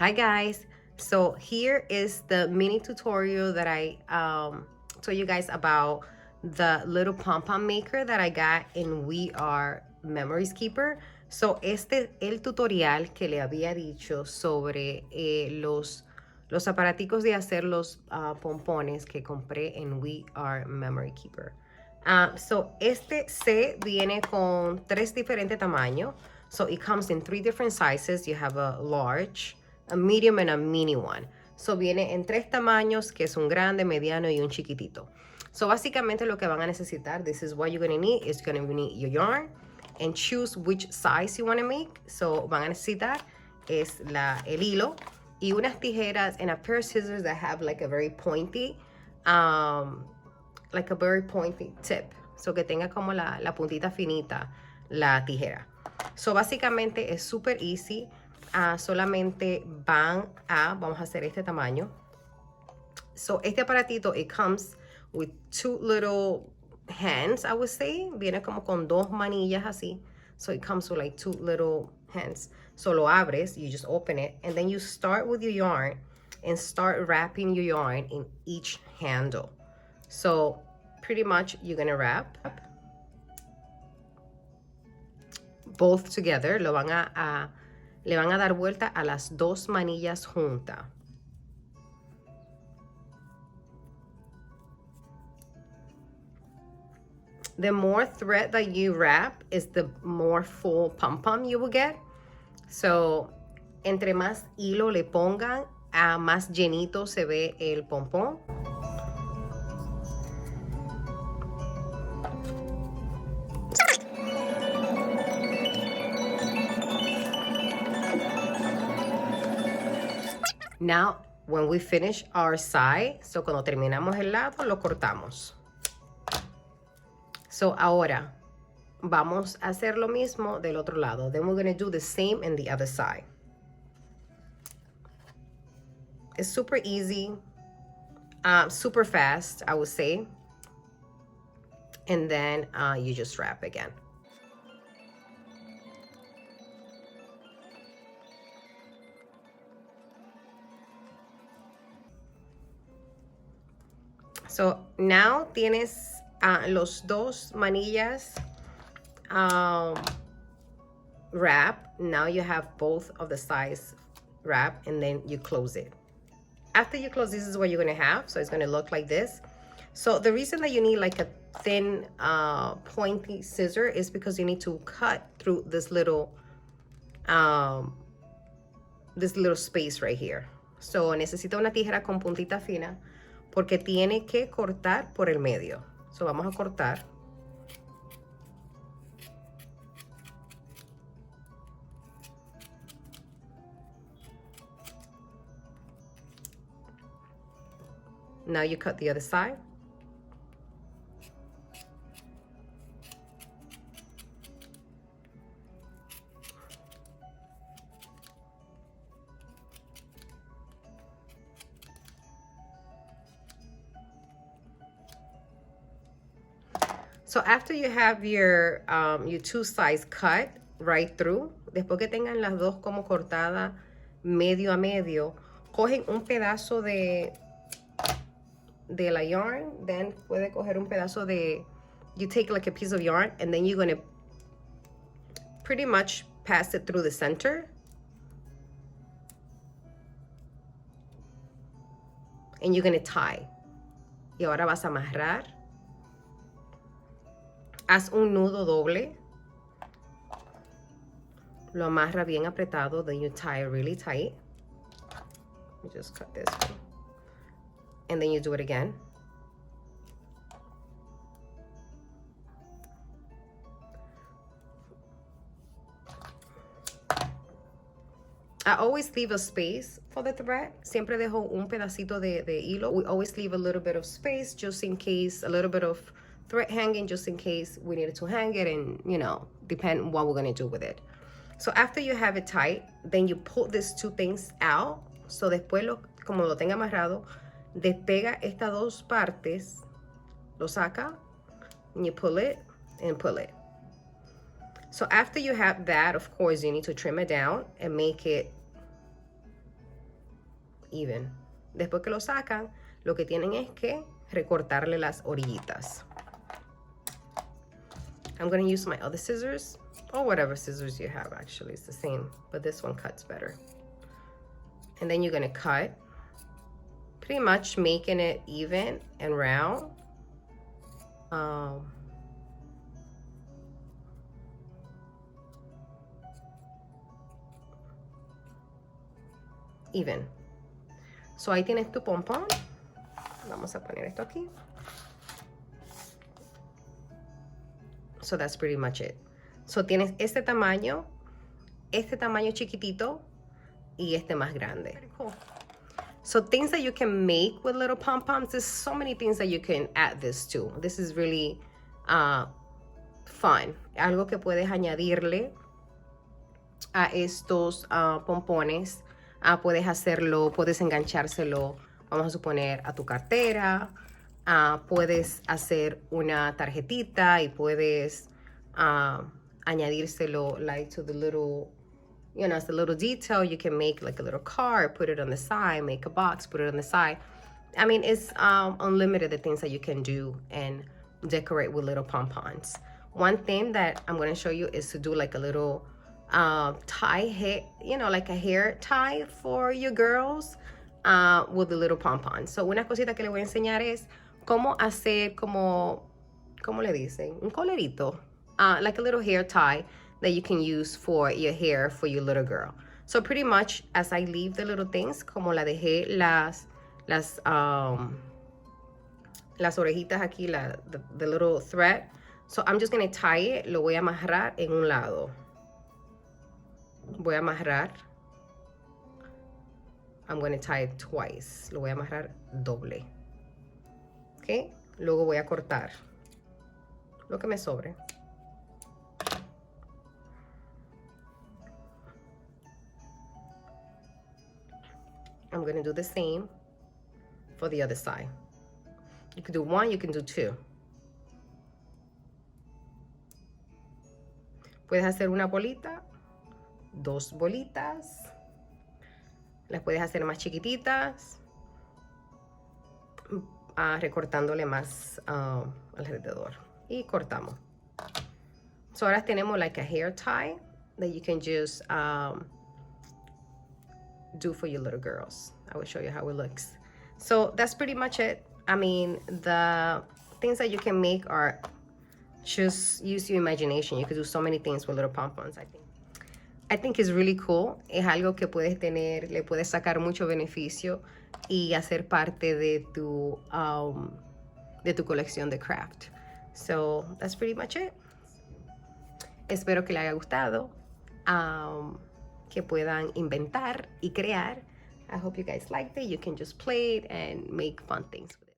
Hi guys, so here is the mini tutorial that I told you guys about the little pom-pom maker that I got in We Are Memories Keeper. So este el tutorial que le había dicho sobre los aparaticos de hacer los pompones que compré en We Are Memory Keeper. So este set viene con 3 diferentes tamaños. So it comes in 3 different sizes. You have a large, a medium, and a mini one. So viene en 3 tamaños, que es un grande, mediano y un chiquitito. So básicamente lo que van a necesitar, this is what you're going to need, is going to need your yarn and choose which size you want to make. So van a necesitar es el hilo y unas tijeras and a pair of scissors that have like a very pointy tip. So que tenga como la puntita finita la tijera. So básicamente es super easy. Solamente vamos a hacer este tamaño. So este aparatito, it comes with 2 little hands, I would say. Viene como con 2 manillas así. So it comes with like 2 little hands. So lo abres, you just open it, and then you start with your yarn and start wrapping your yarn in each handle. So pretty much you're gonna wrap both together. Le van a dar vuelta a las 2 manillas juntas. The more thread that you wrap is the more full pom-pom you will get. So, entre más hilo le pongan, más llenito se ve el pompón. Now, when we finish our side, so cuando terminamos el lado, lo cortamos. So, ahora vamos a hacer lo mismo del otro lado. Then we're going to do the same in the other side. It's super easy, super fast, I would say. And then you just wrap again. So now tienes los 2 manillas wrap. Now you have both of the sides wrap, and then you close it. After you close, this is what you're going to have. So it's going to look like this. So the reason that you need like a thin pointy scissor is because you need to cut through this little space right here. So necesita una tijera con puntita fina porque tiene que cortar por el medio. So vamos a cortar. Now you cut the other side. So after you have your 2 sides cut right through, después que tengan las dos como cortadas medio a medio, cogen un pedazo de la yarn, then puede coger un pedazo you take like a piece of yarn, and then you're going to pretty much pass it through the center. And you're going to tie. Y ahora vas a amarrar. Haz un nudo doble. Lo amarra bien apretado. Then you tie it really tight. Let me just cut this one. And then you do it again. I always leave a space for the thread. Siempre dejo un pedacito de hilo. We always leave a little bit of space just in case, a little bit of thread hanging just in case we needed to hang it, and depend on what we're going to do with it. So after you have it tight, then you pull these 2 things out. So después, como lo tenga amarrado, despega estas 2 partes, lo saca, and you pull it and pull it. So after you have that, of course, you need to trim it down and make it even. Después que lo sacan, lo que tienen es que recortarle las orillitas. I'm going to use my other scissors, or whatever scissors you have, actually. It's the same, but this one cuts better. And then you're going to cut, pretty much making it even and round. Even. So ahí tienes tu pompón. Vamos a poner esto aquí. So that's pretty much it. So tienes este tamaño chiquitito, y este más grande. Cool. So things that you can make with little pom-poms, there's so many things that you can add this to. This is really fun. Algo que puedes añadirle a estos pompones. Puedes hacerlo, puedes enganchárselo, vamos a suponer, a tu cartera. Puedes hacer una tarjetita y puedes añadírselo like to the little, you know, it's a little detail. You can make like a little card, put it on the side, make a box, put it on the side. I mean, it's unlimited the things that you can do and decorate with little pom-poms. One thing that I'm going to show you is to do like a little tie hair, you know, like a hair tie for your girls with the little pom-poms. So una cosita que le voy a enseñar es cómo hacer ¿cómo le dicen? Un colerito. Like a little hair tie that you can use for your hair for your little girl. So pretty much as I leave the little things, como la dejé las orejitas aquí, the little thread. So I'm just going to tie it. Lo voy a amarrar en un lado. Voy a amarrar. I'm going to tie it twice. Lo voy a amarrar doble. ¿Ok? Luego voy a cortar lo que me sobre. I'm going to do the same for the other side. You can do one, you can do two. Puedes hacer una bolita, dos bolitas. Las puedes hacer más chiquititas, recortándole más alrededor. Y cortamos. So ahora tenemos like a hair tie that you can just do for your little girls. I will show you how it looks. So that's pretty much it. I mean, the things that you can make are just use your imagination. You can do so many things with little pom-poms, I think it's really cool. Es algo que puedes tener, le puedes sacar mucho beneficio y hacer parte de tu colección de craft. So that's pretty much it. Espero que le haya gustado. Que puedan inventar y crear. I hope you guys liked it. You can just play it and make fun things with it.